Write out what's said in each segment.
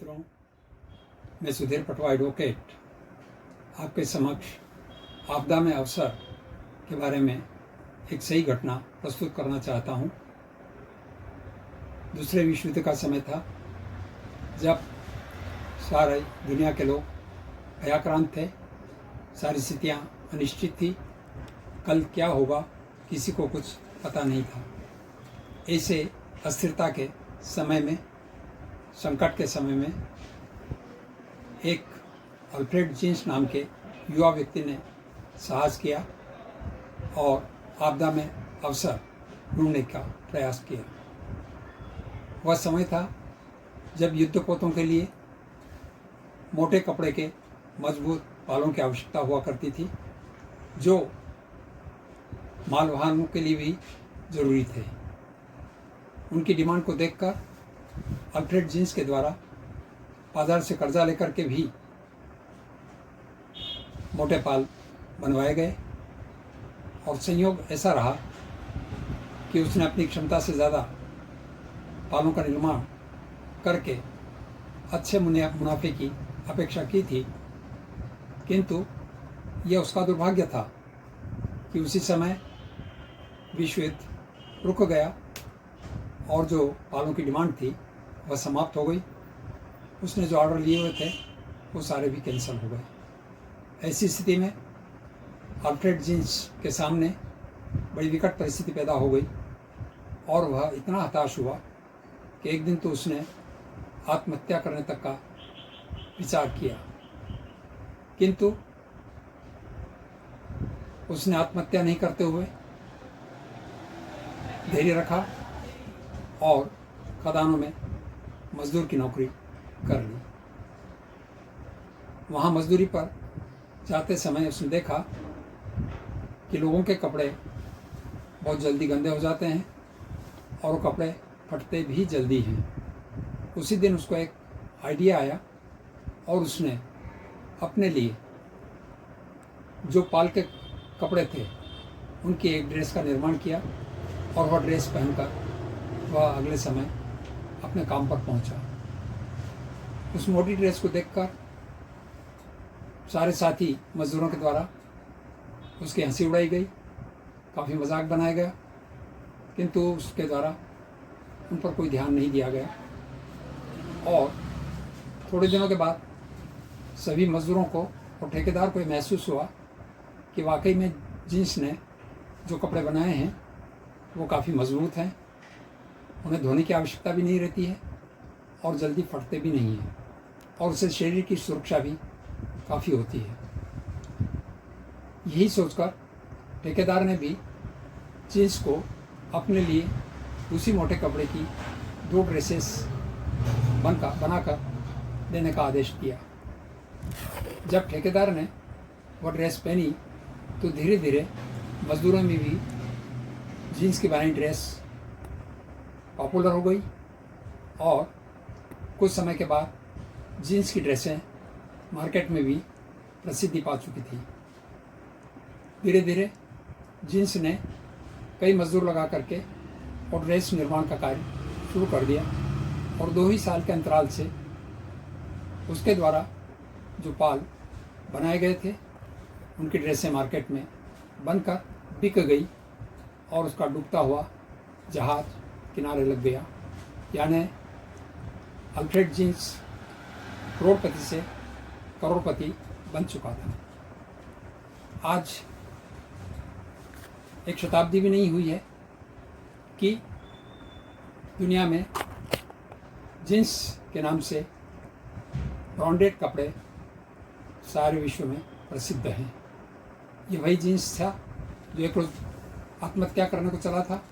मित्रों, मैं सुधीर पटवा एडवोकेट आपके समक्ष आपदा में अवसर के बारे में एक सही घटना प्रस्तुत करना चाहता हूँ। दूसरे विश्व युद्ध का समय था जब सारे दुनिया के लोग भयाक्रांत थे। सारी स्थितियाँ अनिश्चित थी। कल क्या होगा किसी को कुछ पता नहीं था। ऐसे अस्थिरता के समय में, संकट के समय में एक अल्फ्रेड जीन्स नाम के युवा व्यक्ति ने साहस किया और आपदा में अवसर ढूंढने का प्रयास किया। वह समय था जब युद्धपोतों के लिए मोटे कपड़े के मजबूत पालों की आवश्यकता हुआ करती थी, जो मालवाहनों के लिए भी जरूरी थे। उनकी डिमांड को देखकर अल्फ्रेड जीन्स के द्वारा बाजार से कर्जा लेकर के भी मोटे पाल बनवाए गए और संयोग ऐसा रहा कि उसने अपनी क्षमता से ज़्यादा पालों का निर्माण करके अच्छे मुनाफे की अपेक्षा की थी, किंतु यह उसका दुर्भाग्य था कि उसी समय विश्व युद्ध रुक गया और जो पालों की डिमांड थी वह समाप्त हो गई। उसने जो ऑर्डर लिए हुए थे वो सारे भी कैंसिल हो गए। ऐसी स्थिति में अल्फ्रेड जीन्स के सामने बड़ी विकट परिस्थिति पैदा हो गई और वह इतना हताश हुआ कि एक दिन तो उसने आत्महत्या करने तक का विचार किया, किंतु उसने आत्महत्या नहीं करते हुए धैर्य रखा और खदानों में मजदूर की नौकरी कर ली। वहाँ मजदूरी पर जाते समय उसने देखा कि लोगों के कपड़े बहुत जल्दी गंदे हो जाते हैं और वो कपड़े फटते भी जल्दी हैं। उसी दिन उसको एक आइडिया आया और उसने अपने लिए जो पाल के कपड़े थे उनकी एक ड्रेस का निर्माण किया और वह ड्रेस पहनकर वह अगले समय अपने काम पर पहुंचा। उस मोटी ड्रेस को देखकर सारे साथी मजदूरों के द्वारा उसकी हंसी उड़ाई गई, काफ़ी मजाक बनाया गया, किंतु उसके द्वारा उन पर कोई ध्यान नहीं दिया गया। और थोड़े दिनों के बाद सभी मजदूरों को और ठेकेदार को महसूस हुआ कि वाकई में जीन्स ने जो कपड़े बनाए हैं वो काफ़ी मजबूत हैं, उन्हें धोने की आवश्यकता भी नहीं रहती है और जल्दी फटते भी नहीं हैं और उससे शरीर की सुरक्षा भी काफ़ी होती है। यही सोचकर ठेकेदार ने भी जीन्स को अपने लिए उसी मोटे कपड़े की 2 ड्रेसेस बनाकर देने का आदेश दिया। जब ठेकेदार ने वह ड्रेस पहनी तो धीरे धीरे मजदूरों में भी जीन्स की बनी ड्रेस पॉपुलर हो गई और कुछ समय के बाद जीन्स की ड्रेसें मार्केट में भी प्रसिद्धि पा चुकी थी। धीरे धीरे जीन्स ने कई मजदूर लगा करके और ड्रेस निर्माण का कार्य शुरू कर दिया और 2 ही साल के अंतराल से उसके द्वारा जो पाल बनाए गए थे उनकी ड्रेसें मार्केट में बनकर बिक गई और उसका डूबता हुआ जहाज किनारे लग गया। यानी अल्फ्रेड जीन्स करोड़पति से करोड़पति बन चुका था। आज एक शताब्दी भी नहीं हुई है कि दुनिया में जीन्स के नाम से ब्रांडेड कपड़े सारे विश्व में प्रसिद्ध हैं। ये वही जीन्स था जो एक रोज आत्महत्या करने को चला था,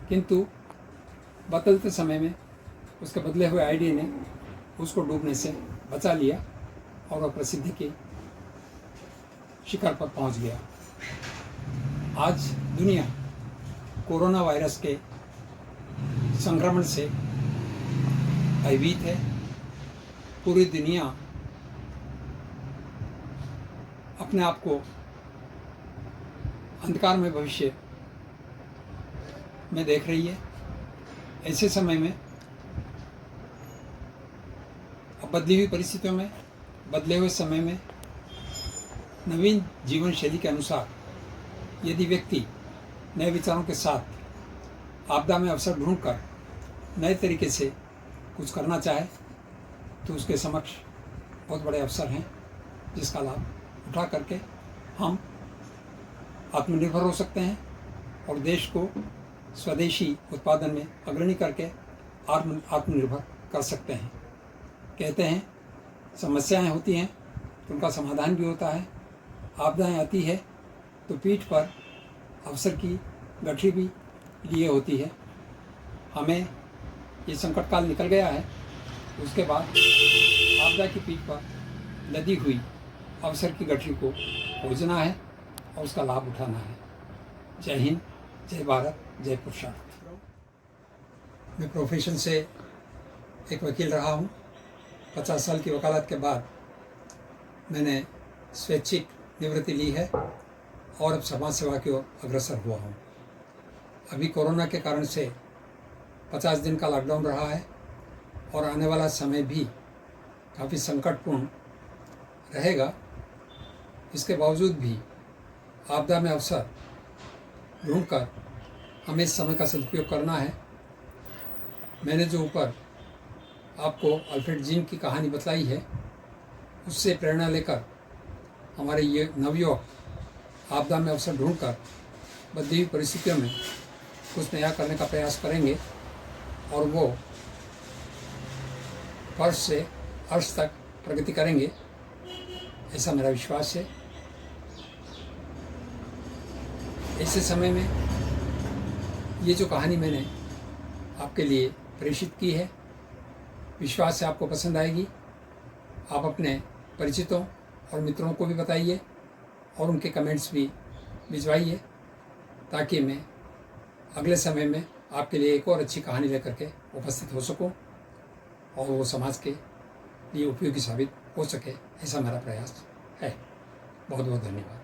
किंतु बदलते समय में उसके बदले हुए आइडिया ने उसको डूबने से बचा लिया और वह प्रसिद्धि के शिखर पर पहुंच गया। आज दुनिया कोरोना वायरस के संक्रमण से भयभीत है। पूरी दुनिया अपने आप को अंधकार में भविष्य में देख रही है। ऐसे समय में अब बदली हुई परिस्थितियों में, बदले हुए समय में, नवीन जीवन शैली के अनुसार यदि व्यक्ति नए विचारों के साथ आपदा में अवसर ढूंढकर नए तरीके से कुछ करना चाहे तो उसके समक्ष बहुत बड़े अवसर हैं, जिसका लाभ उठा करके हम आत्मनिर्भर हो सकते हैं और देश को स्वदेशी उत्पादन में अग्रणी करके आत्मनिर्भर कर सकते हैं। कहते हैं समस्याएं होती हैं तो उनका समाधान भी होता है, आपदाएं आती है तो पीठ पर अवसर की गठरी भी लिए होती है। हमें ये संकट काल निकल गया है, उसके बाद आपदा की पीठ पर लदी हुई अवसर की गठरी को खोजना है और उसका लाभ उठाना है। जय हिंद, जय भारत, जय पुरुषार्थ। मैं प्रोफेशन से एक वकील रहा हूँ। 50 साल की वकालत के बाद मैंने स्वैच्छिक निवृत्ति ली है और अब समाज सेवा की ओर अग्रसर हुआ हूँ। अभी कोरोना के कारण से 50 दिन का लॉकडाउन रहा है और आने वाला समय भी काफ़ी संकटपूर्ण रहेगा। इसके बावजूद भी आपदा में अवसर ढूंढकर हमें इस समय का सदुपयोग करना है। मैंने जो ऊपर आपको अल्फ्रेड जीन की कहानी बतलाई है, उससे प्रेरणा लेकर हमारे ये नवयुवक आपदा में अवसर ढूंढकर बदली हुई परिस्थितियों में कुछ नया करने का प्रयास करेंगे और वो फर्श से अर्श तक प्रगति करेंगे, ऐसा मेरा विश्वास है। ऐसे समय में ये जो कहानी मैंने आपके लिए प्रेषित की है, विश्वास है आपको पसंद आएगी। आप अपने परिचितों और मित्रों को भी बताइए और उनके कमेंट्स भी भिजवाइए, ताकि मैं अगले समय में आपके लिए एक और अच्छी कहानी लेकर के उपस्थित हो सकूं और वो समाज के लिए उपयोगी साबित हो सके, ऐसा मेरा प्रयास है। बहुत बहुत धन्यवाद।